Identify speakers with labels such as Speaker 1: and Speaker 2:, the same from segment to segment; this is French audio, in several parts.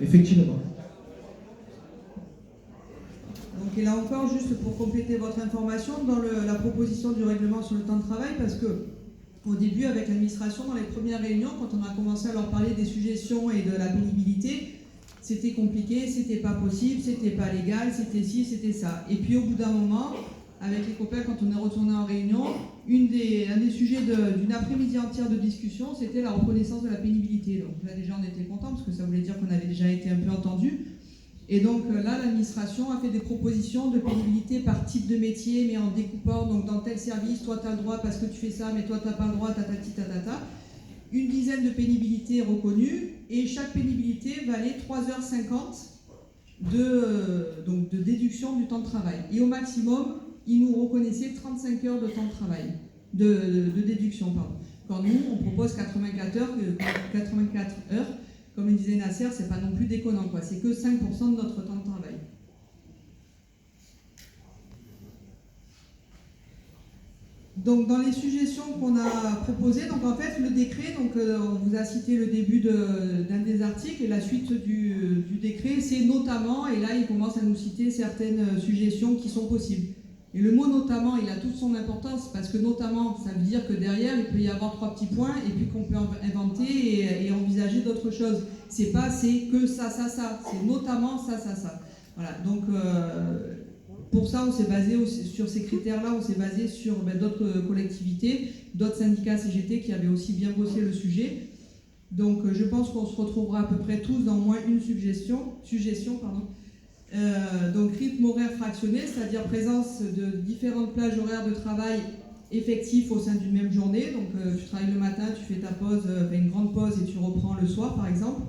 Speaker 1: Effectivement.
Speaker 2: Donc, et là encore, juste pour compléter votre information, dans la proposition du règlement sur le temps de travail, parce que au début, avec l'administration, dans les premières réunions, quand on a commencé à leur parler des suggestions et de la pénibilité, c'était compliqué, c'était pas possible, c'était pas légal, c'était ci, c'était ça. Et puis au bout d'un moment, avec les copains, quand on est retourné en réunion, un des sujets d'une après-midi entière de discussion, c'était la reconnaissance de la pénibilité. Donc là déjà on était contents parce que ça voulait dire qu'on avait déjà été un peu entendus. Et donc là l'administration a fait des propositions de pénibilité par type de métier, mais en découpant, donc dans tel service, toi tu as le droit parce que tu fais ça, mais toi tu n'as pas le droit, tatati tatata. Une dizaine de pénibilités reconnues, et chaque pénibilité valait 3h50 de déduction du temps de travail. Et au maximum, ils nous reconnaissaient 35 heures de temps de travail, de déduction, pardon. Quand nous, on propose 84 heures, comme le disait Nasser, c'est pas non plus déconnant, quoi. C'est que 5% de notre temps de travail. Donc dans les suggestions qu'on a proposées, donc en fait le décret, donc on vous a cité le début d'un des articles, et la suite du décret, c'est notamment, et là il commence à nous citer certaines suggestions qui sont possibles. Et le mot notamment, il a toute son importance, parce que notamment, ça veut dire que derrière, il peut y avoir 3 petits points, et puis qu'on peut inventer et envisager d'autres choses. C'est pas c'est que ça, c'est notamment ça. Voilà, donc pour ça, on s'est basé sur ces critères-là, on s'est basé sur d'autres collectivités, d'autres syndicats CGT qui avaient aussi bien bossé le sujet. Donc je pense qu'on se retrouvera à peu près tous dans au moins une suggestion. Donc rythme horaire fractionné, c'est-à-dire présence de différentes plages horaires de travail effectifs au sein d'une même journée. Donc tu travailles le matin, tu fais ta pause, une grande pause, et tu reprends le soir par exemple.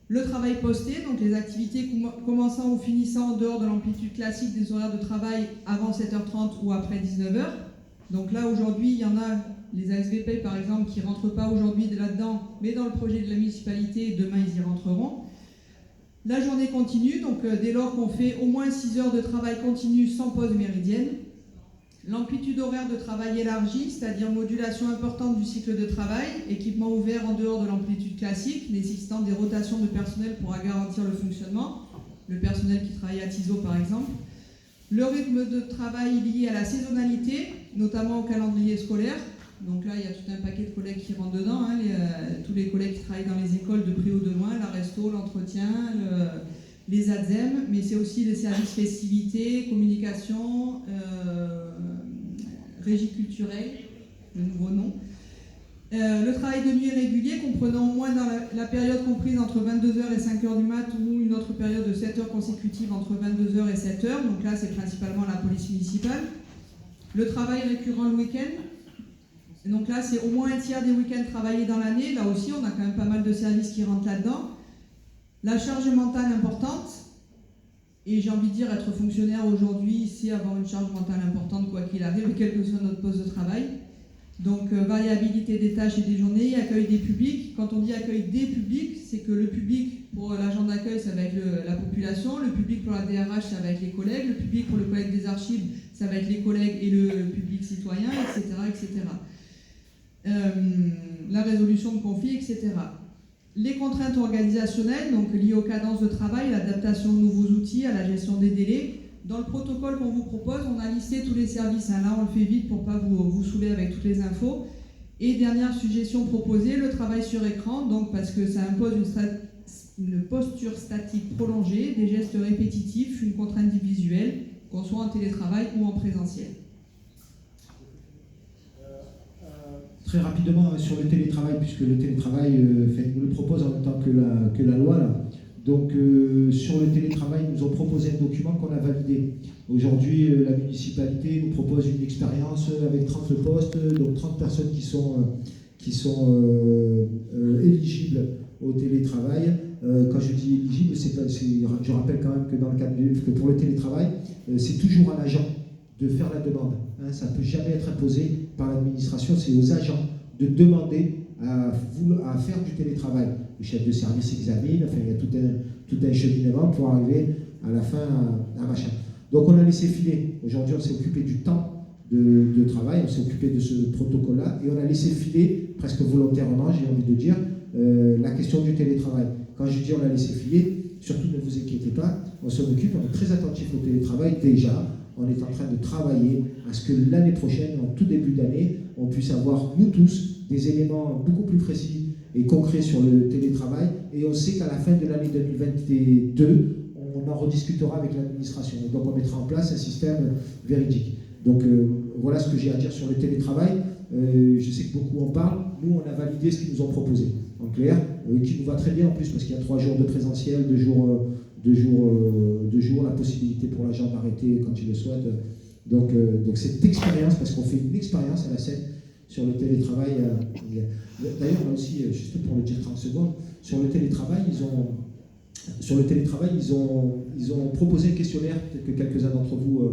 Speaker 2: Le travail posté, donc les activités commençant ou finissant en dehors de l'amplitude classique des horaires de travail avant 7h30 ou après 19h. Donc là aujourd'hui, il y en a, les ASVP par exemple, qui ne rentrent pas aujourd'hui là-dedans, mais dans le projet de la municipalité, demain ils y rentreront. La journée continue, donc dès lors qu'on fait au moins 6 heures de travail continu sans pause méridienne. L'amplitude horaire de travail élargie, c'est-à-dire modulation importante du cycle de travail, équipement ouvert en dehors de l'amplitude classique, nécessitant des rotations de personnel pour garantir le fonctionnement, le personnel qui travaille à TISO par exemple. Le rythme de travail lié à la saisonnalité, notamment au calendrier scolaire. Donc là, il y a tout un paquet de collègues qui rentrent dedans, tous les collègues qui travaillent dans les écoles de près ou de loin, la resto, l'entretien, les ADSEM, mais c'est aussi les services festivités, communication, régie culturelle, le nouveau nom. Le travail de nuit régulier, comprenant au moins dans la période comprise entre 22h et 5h du mat, ou une autre période de 7 heures consécutives entre 22h et 7h, donc là c'est principalement la police municipale. Le travail récurrent le week-end, donc là c'est au moins un tiers des week-ends travaillés dans l'année, là aussi on a quand même pas mal de services qui rentrent là-dedans. La charge mentale importante, et j'ai envie de dire être fonctionnaire aujourd'hui, c'est avoir une charge mentale importante quoi qu'il arrive, quel que soit notre poste de travail. Donc variabilité des tâches et des journées, accueil des publics. Quand on dit accueil des publics, c'est que le public pour l'agent d'accueil, ça va être la population, le public pour la DRH, ça va être les collègues, le public pour le collègue des archives, ça va être les collègues et le public citoyen, etc. La résolution de conflits, etc. Les contraintes organisationnelles, donc liées aux cadences de travail, l'adaptation aux nouveaux outils, à la gestion des délais. Dans le protocole qu'on vous propose, on a listé tous les services. Là, on le fait vite pour ne pas vous saouler avec toutes les infos. Et dernière suggestion proposée, le travail sur écran, donc parce que ça impose une posture statique prolongée, des gestes répétitifs, une contrainte visuelle, qu'on soit en télétravail ou en présentiel.
Speaker 1: Très rapidement sur le télétravail, puisque le télétravail nous le propose en même temps que la loi. Là. Donc sur le télétravail, nous ont proposé un document qu'on a validé. Aujourd'hui, la municipalité nous propose une expérience avec 30 postes, donc 30 personnes qui sont éligibles au télétravail. Quand je dis éligible, je rappelle quand même que dans le cadre que pour le télétravail, c'est toujours à l'agent de faire la demande. Ça ne peut jamais être imposé par l'administration, c'est aux agents de demander à faire du télétravail. Le chef de service examine, il y a tout un cheminement pour arriver à la fin à machin. Donc on a laissé filer. Aujourd'hui, on s'est occupé du temps de travail, on s'est occupé de ce protocole-là, et on a laissé filer, presque volontairement, j'ai envie de dire, la question du télétravail. quand je dis on l'a laissé filer, surtout ne vous inquiétez pas, on s'en occupe, on est très attentif au télétravail déjà. On est en train de travailler à ce que l'année prochaine, en tout début d'année, on puisse avoir, nous tous, des éléments beaucoup plus précis et concrets sur le télétravail. Et on sait qu'à la fin de l'année 2022, on en rediscutera avec l'administration. Donc on mettra en place un système véridique. Donc voilà ce que j'ai à dire sur le télétravail. Je sais que beaucoup en parlent. Nous, on a validé ce qu'ils nous ont proposé, en clair, qui nous va très bien en plus, parce qu'il y a 3 jours de présentiel, 2 jours, la possibilité pour l'agent d'arrêter quand il le souhaite. Donc cette expérience, parce qu'on fait une expérience à la scène sur le télétravail. D'ailleurs, là aussi, juste pour le dire 30 secondes, sur le télétravail, ils ont proposé un questionnaire, peut-être que quelques-uns d'entre vous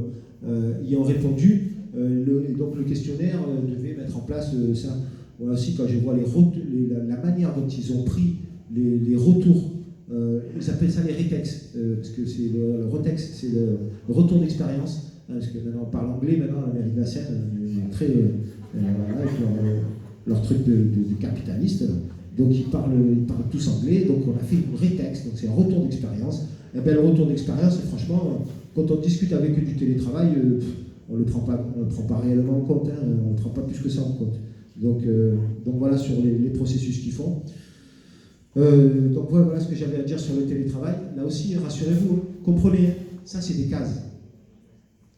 Speaker 1: y ont répondu. Donc le questionnaire devait mettre en place ça. Voilà aussi, quand je vois la manière dont ils ont pris les retours, ils appellent ça les retex, parce que c'est le retex, c'est le retour d'expérience, hein, parce que maintenant on parle anglais, maintenant la mairie de la Seine, très, avec leur truc de capitaliste, donc ils parlent tous anglais, donc on a fait une retex, donc c'est un retour d'expérience. Et bien le retour d'expérience, franchement, quand on discute avec eux du télétravail, on ne le prend pas réellement en compte, hein, on ne prend pas plus que ça en compte. Donc voilà sur les processus qu'ils font. Donc voilà ce que j'avais à dire sur le télétravail. Là aussi, rassurez-vous, comprenez, ça c'est des cases.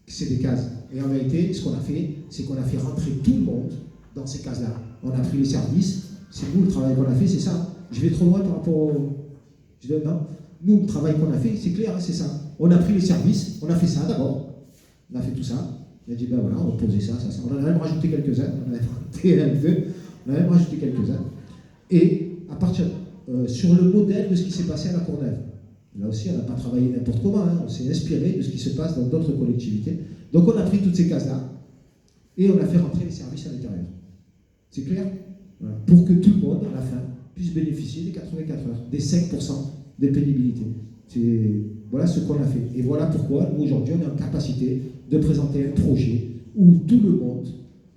Speaker 1: C'est des cases. Et en vérité, ce qu'on a fait, c'est qu'on a fait rentrer tout le monde dans ces cases-là. On a pris les services, c'est nous le travail qu'on a fait, c'est ça. Je vais trop loin par rapport au... Non, nous le travail qu'on a fait, c'est clair, hein, c'est ça. On a pris les services, on a fait ça d'abord. On a fait tout ça. Il a dit, ben voilà, on va poser ça. On en a même rajouté quelques-uns. On a même rajouté quelques-uns. Et à partir, sur le modèle de ce qui s'est passé à la Courneuve. Là aussi, on n'a pas travaillé n'importe comment. Hein. On s'est inspiré de ce qui se passe dans d'autres collectivités. Donc on a pris toutes ces cases-là et on a fait rentrer les services à l'intérieur. C'est clair ? Voilà. Pour que tout le monde, à la fin, puisse bénéficier des 84 heures, des 5% de pénibilité. Voilà ce qu'on a fait. Et voilà pourquoi, nous, aujourd'hui, on est en capacité de présenter un projet où tout le monde,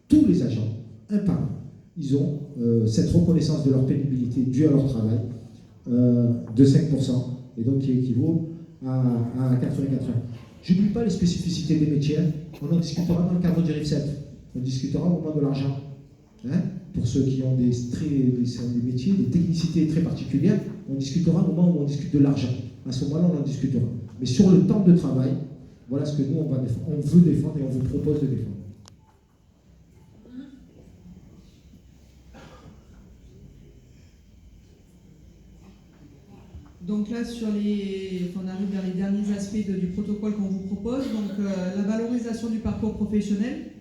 Speaker 1: tous les agents, un par un, ils ont cette reconnaissance de leur pénibilité due à leur travail de 5%, et donc qui équivaut à 84 heures. Je n'oublie pas les spécificités des métiers, on en discutera dans le cadre du RIFSEP, on discutera au moment de l'argent. Hein, pour ceux qui ont des métiers, des technicités très particulières, on discutera au moment où on discute de l'argent. À ce moment-là, on en discutera. Mais sur le temps de travail, voilà ce que nous, on veut défendre et on vous propose de défendre.
Speaker 2: Donc là, on arrive vers les derniers aspects du protocole qu'on vous propose. Donc la valorisation du parcours professionnel.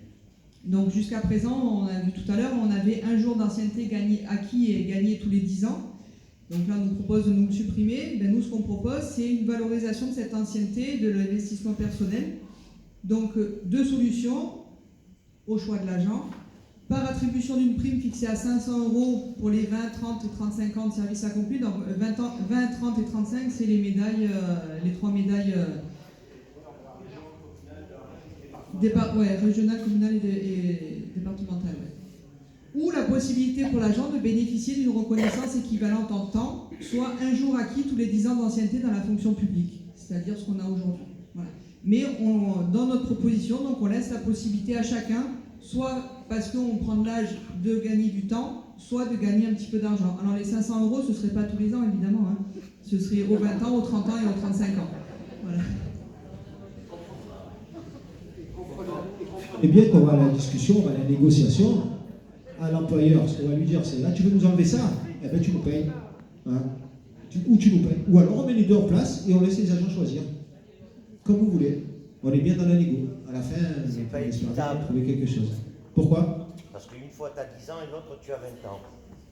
Speaker 2: Donc jusqu'à présent, on a vu tout à l'heure, on avait un jour d'ancienneté acquis et gagné tous les 10 ans. Donc là, on nous propose de nous le supprimer. Nous, ce qu'on propose, c'est une valorisation de cette ancienneté, de l'investissement personnel. Donc 2 solutions au choix de l'agent. Par attribution d'une prime fixée à 500 € pour les 20, 30 et 35 ans de service accompli. Donc 20, 30 et 35, c'est les médailles, les 3 médailles régionales, communales et départementales. Ouais. Ou la possibilité pour l'agent de bénéficier d'une reconnaissance équivalente en temps, soit un jour acquis tous les 10 ans d'ancienneté dans la fonction publique, c'est-à-dire ce qu'on a aujourd'hui. Voilà. Mais dans notre proposition, donc on laisse la possibilité à chacun, soit parce qu'on prend de l'âge de gagner du temps, soit de gagner un petit peu d'argent. Alors les 500 €, ce ne serait pas tous les ans, évidemment. Hein. Ce serait aux 20 ans, aux 30 ans et aux 35 ans. Voilà.
Speaker 1: Et bien qu'on va à la discussion, on va à la négociation, à l'employeur, ce qu'on va lui dire, c'est là, tu veux nous enlever ça, eh bien tu nous payes. Hein. Ou tu nous payes. Ou alors on met les deux en place et on laisse les agents choisir. Comme vous voulez. On est bien dans la négo. À la fin, on espère trouver quelque chose. Pourquoi ?
Speaker 3: Parce qu'une fois tu as 10 ans et l'autre tu as 20 ans.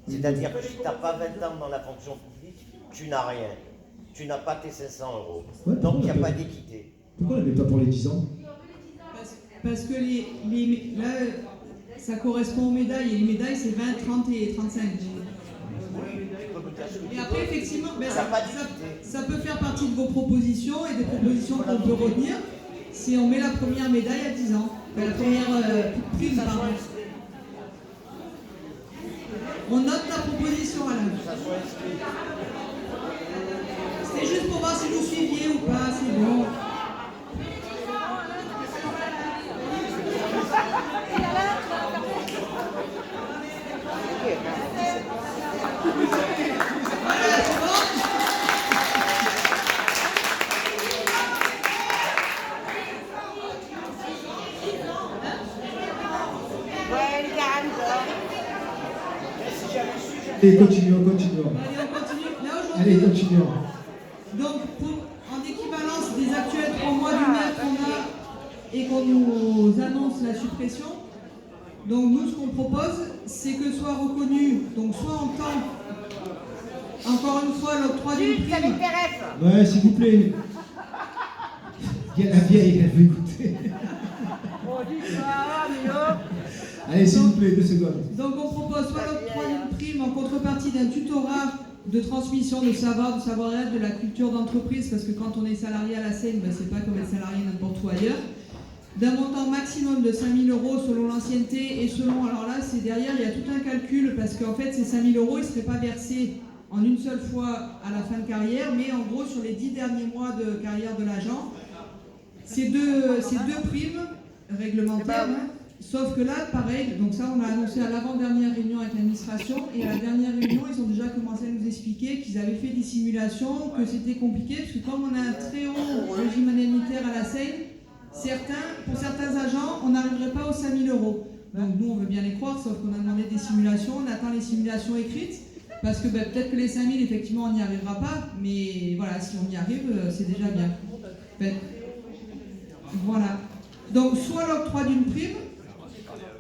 Speaker 3: C'est-à-dire que si tu n'as pas 20 ans dans la fonction publique, tu n'as rien. Tu n'as pas tes 500 €. Ouais, donc il n'y a pas d'équité.
Speaker 1: Pourquoi on ne met pas pour les 10 ans ?
Speaker 2: Parce que là, ça correspond aux médailles. Et les médailles, c'est 20, 30 et 35. Et après, effectivement, ça peut faire partie de vos propositions et des propositions qu'on peut retenir si on met la première médaille à 10 ans. La première prime, pardon. On note la proposition, Alain. C'est juste pour voir si vous suiviez ou pas, c'est bon.
Speaker 1: Et continuons.
Speaker 2: Allez, on continue. Là,
Speaker 1: Allez,
Speaker 2: aujourd'hui,
Speaker 1: continuons.
Speaker 2: donc, en équivalence des actuels 3 mois du maire qu'on a et qu'on nous annonce la suppression, donc nous, ce qu'on propose, c'est que soit reconnu, donc soit en temps, encore une fois, l'octroi d'une prime.
Speaker 1: Ouais, s'il vous plaît. Il y a la vieille, elle veut écouter. Allez, s'il vous plaît, 2 secondes.
Speaker 2: Donc on propose soit l'octroi d'une prime en contrepartie d'un tutorat de transmission de savoir, de savoir-être, de la culture d'entreprise, parce que quand on est salarié à la Seine, ben, c'est pas comme être salarié n'importe où ailleurs. D'un montant maximum de 5 000 € selon l'ancienneté et selon, alors là c'est derrière, il y a tout un calcul, parce qu'en fait ces 5 000 € ils ne seraient pas versés en une seule fois à la fin de carrière, mais en gros sur les 10 derniers mois de carrière de l'agent. Ces deux primes réglementaires, hein, sauf que là, pareil, donc ça on a annoncé à l'avant-dernière réunion avec l'administration, et à la dernière réunion, ils ont déjà commencé à nous expliquer qu'ils avaient fait des simulations, que c'était compliqué, parce que comme on a un très haut régime indemnitaire à la Seine, pour certains agents, on n'arriverait pas aux 5 000 €. Donc nous, on veut bien les croire, sauf qu'on a demandé des simulations, on attend les simulations écrites, parce que ben, peut-être que les 5 000, effectivement, on n'y arrivera pas, mais voilà, si on y arrive, c'est déjà bien. Ben, voilà. Donc soit l'octroi d'une prime,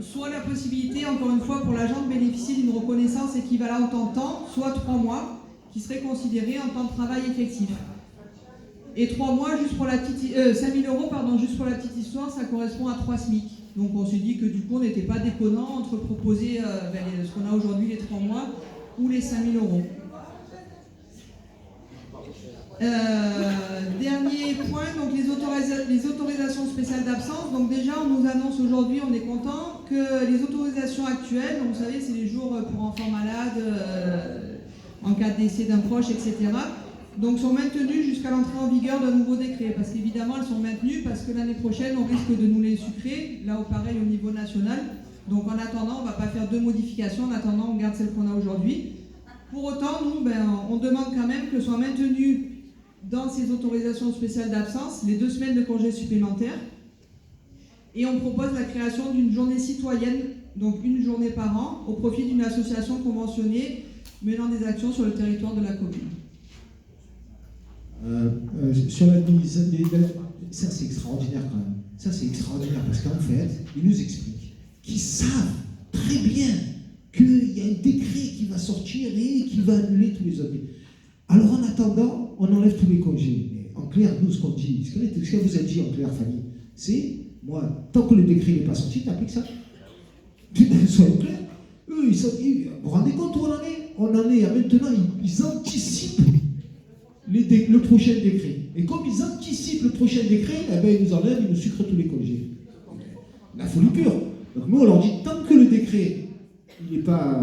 Speaker 2: soit la possibilité, encore une fois, pour l'agent de bénéficier d'une reconnaissance équivalente en temps, soit 3 mois, qui serait considéré en temps de travail effectif. Et 3 mois, juste pour la petite, 5 000 €, pardon, juste pour la petite histoire, ça correspond à 3 SMIC. Donc on s'est dit que du coup, on n'était pas déconnant entre proposer ce qu'on a aujourd'hui, les 3 mois, ou les 5 000 €. Dernier point, donc les autorisations spéciales d'absence. Donc déjà, on nous annonce aujourd'hui, on est content, que les autorisations actuelles, donc vous savez, c'est les jours pour enfants malades, en cas de décès d'un proche, etc., donc sont maintenues jusqu'à l'entrée en vigueur d'un nouveau décret. Parce qu'évidemment, elles sont maintenues parce que l'année prochaine, on risque de nous les sucrer, là au pareil au niveau national. Donc en attendant, on ne va pas faire 2 modifications, en attendant, on garde celle qu'on a aujourd'hui. Pour autant, nous, on demande quand même que soient maintenues dans ces autorisations spéciales d'absence les 2 semaines de congés supplémentaires. Et on propose la création d'une journée citoyenne, donc une journée par an, au profit d'une association conventionnée menant des actions sur le territoire de la commune.
Speaker 1: Sur l'administration, ça c'est extraordinaire quand même. Ça c'est extraordinaire parce qu'en fait, ils nous expliquent qu'ils savent très bien qu'il y a un décret qui va sortir et qui va annuler tous les autres. Alors en attendant, on enlève tous les congés. Mais en clair, nous, ce qu'on dit, ce qu'elle vous a dit en clair, Fanny, c'est, moi, tant que le décret n'est pas sorti, t'appliques ça. Soyons clairs. Eux, vous vous rendez compte où on en est? On en est à maintenant, ils anticipent le prochain décret. Et comme ils anticipent le prochain décret, eh ben, ils nous enlèvent, ils nous sucrent tous les congés. La folie pure. Donc nous, on leur dit, tant que le décret, il n'est pas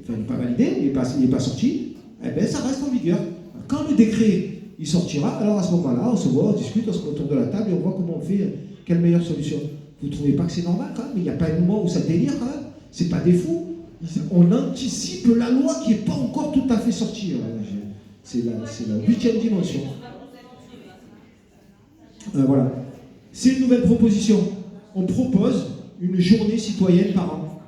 Speaker 1: validé, il n'est pas sorti, eh ben, ça reste en vigueur. Quand le décret il sortira, alors à ce moment-là, on se voit, on discute, on se met autour de la table et on voit comment on fait, quelle meilleure solution. Vous ne trouvez pas que c'est normal quand même? Il n'y a pas un moment où ça délire quand même? C'est pas des fous. On anticipe la loi qui n'est pas encore tout à fait sortie. C'est la 8e dimension. Voilà. C'est une nouvelle proposition. On propose une journée citoyenne par an.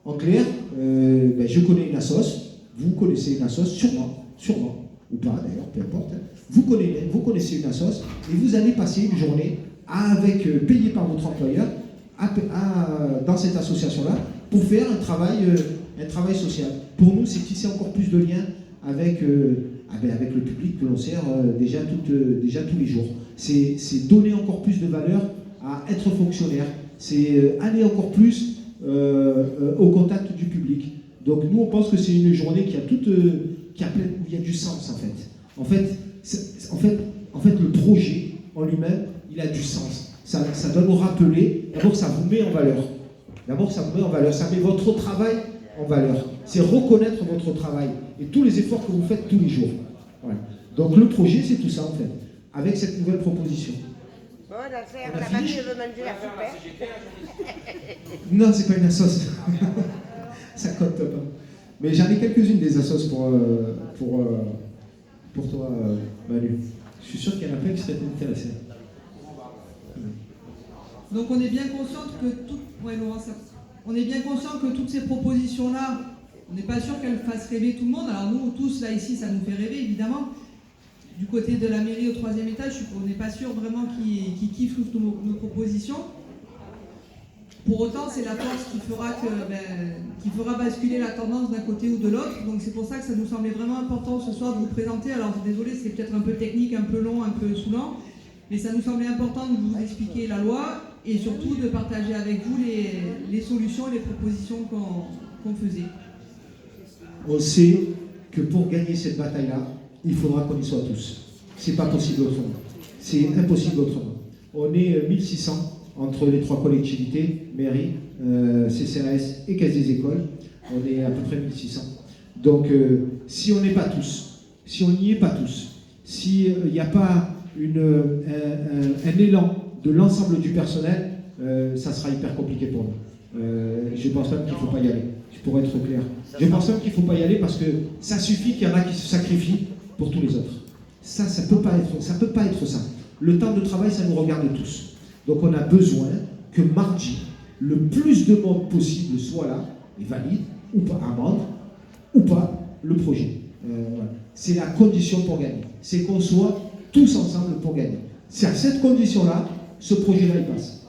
Speaker 1: En clair, je connais une assoce, vous connaissez une assoce, sûrement, ou pas d'ailleurs, peu importe. Vous connaissez une assoce et vous allez passer une journée payée par votre employeur dans cette association-là pour faire un travail social. Pour nous, c'est tisser encore plus de liens avec le public que l'on sert déjà tous les jours. C'est donner encore plus de valeur à être fonctionnaire. C'est aller encore plus au contact du public. Donc nous, on pense que c'est une journée où il y a du sens en fait. En fait, le projet en lui-même, il a du sens. Ça doit nous rappeler, d'abord ça vous met en valeur. Ça met votre travail en valeur. C'est reconnaître votre travail et tous les efforts que vous faites tous les jours. Voilà. Donc le projet, c'est tout ça en fait, avec cette nouvelle proposition.
Speaker 4: Bon, d'affaire,
Speaker 1: On a
Speaker 4: la
Speaker 1: fini
Speaker 4: mamie veut manger la super.
Speaker 1: Non, c'est pas une assoce. Ça compte pas. Mais j'en ai quelques-unes des assos pour toi, Manu. Je suis sûr qu'il y en a plein qui seraient intéressés.
Speaker 2: Donc on est bien conscient on est bien conscient que toutes ces propositions-là, on n'est pas sûr qu'elles fassent rêver tout le monde. Alors nous, tous là ici, ça nous fait rêver évidemment. Du côté de la mairie au 3e étage, on n'est pas sûr vraiment qu'ils kiffent toutes nos propositions. Pour autant, c'est la force qui fera basculer la tendance d'un côté ou de l'autre. Donc c'est pour ça que ça nous semblait vraiment important ce soir de vous présenter. Alors désolé, c'est peut-être un peu technique, un peu long, un peu saoulant, mais ça nous semblait important de vous expliquer la loi et surtout de partager avec vous les solutions et les propositions qu'on faisait.
Speaker 1: On sait que pour gagner cette bataille-là, il faudra qu'on y soit tous. C'est pas possible autrement. C'est impossible autrement. On est 1600 entre les 3 collectivités, mairie, CCAS et caisse des écoles. On est à peu près 1600. Donc si on n'est pas tous, si on n'y est pas tous, s'il n'y a pas un élan de l'ensemble du personnel, ça sera hyper compliqué pour nous. Je pense même qu'il ne faut pas y aller, pour être clair. Je pense même qu'il ne faut pas y aller parce que ça suffit qu'il y en a qui se sacrifient pour tous les autres. Ça peut pas être ça. Le temps de travail, ça nous regarde tous. Donc on a besoin que mardi, le plus de monde possible soit là et valide, ou pas, amende, ou pas, le projet. Voilà. C'est la condition pour gagner. C'est qu'on soit tous ensemble pour gagner. C'est à cette condition-là, ce projet-là, il passe.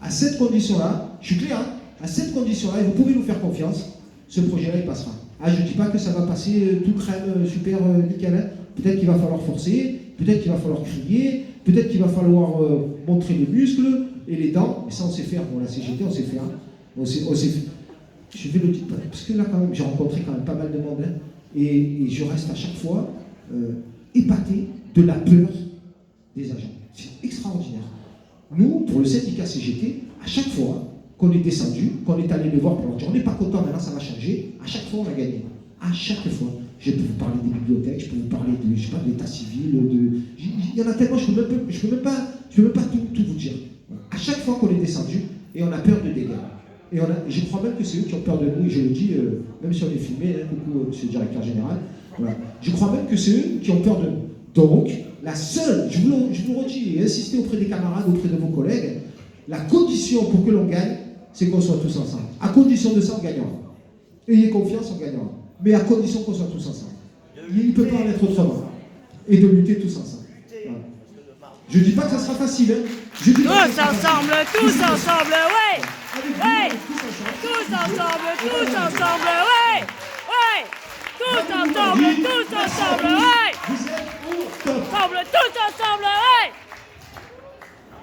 Speaker 1: À cette condition-là, je suis clair, hein, à cette condition-là, et vous pouvez nous faire confiance, ce projet-là, il passera. Ah, je ne dis pas que ça va passer tout crème, super nickel. Hein. Peut-être qu'il va falloir forcer, peut-être qu'il va falloir crier, peut-être qu'il va falloir montrer les muscles et les dents. Mais ça, on sait faire. Bon, la CGT, on sait faire. On sait faire. Je vais le dire, parce que là, quand même, j'ai rencontré quand même pas mal de monde. Hein, et je reste à chaque fois épaté de la peur des agents. C'est extraordinaire. Nous, pour le syndicat CGT, à chaque fois qu'on est descendu, qu'on est allé le voir pour leur dire on n'est pas content, maintenant ça va changer, à chaque fois on a gagné. À chaque fois. Je peux vous parler des bibliothèques, je peux vous parler de, je sais pas, de l'état civil, il y en a tellement, je peux même pas tout vous dire. Voilà. À chaque fois qu'on est descendu, et on a peur de dégâts. Et je crois même que c'est eux qui ont peur de nous, et je le dis, même si on est filmé, hein, coucou monsieur le directeur général, voilà. Je crois même que c'est eux qui ont peur de nous. Donc, la seule, je vous le redis, et insistez auprès des camarades, auprès de vos collègues, la condition pour que l'on gagne, c'est qu'on soit tous ensemble. À condition de ça, on gagnera. Ayez confiance, on gagnera. Mais à condition qu'on soit tous ensemble. Il ne peut pas en être autrement. Et de lutter tous ensemble. Voilà. Je ne dis pas que ça sera facile. Hein. Je dis
Speaker 4: Tous ensemble, ouais! Ouais! Tous ensemble, ouais! Ouais! Tous ensemble,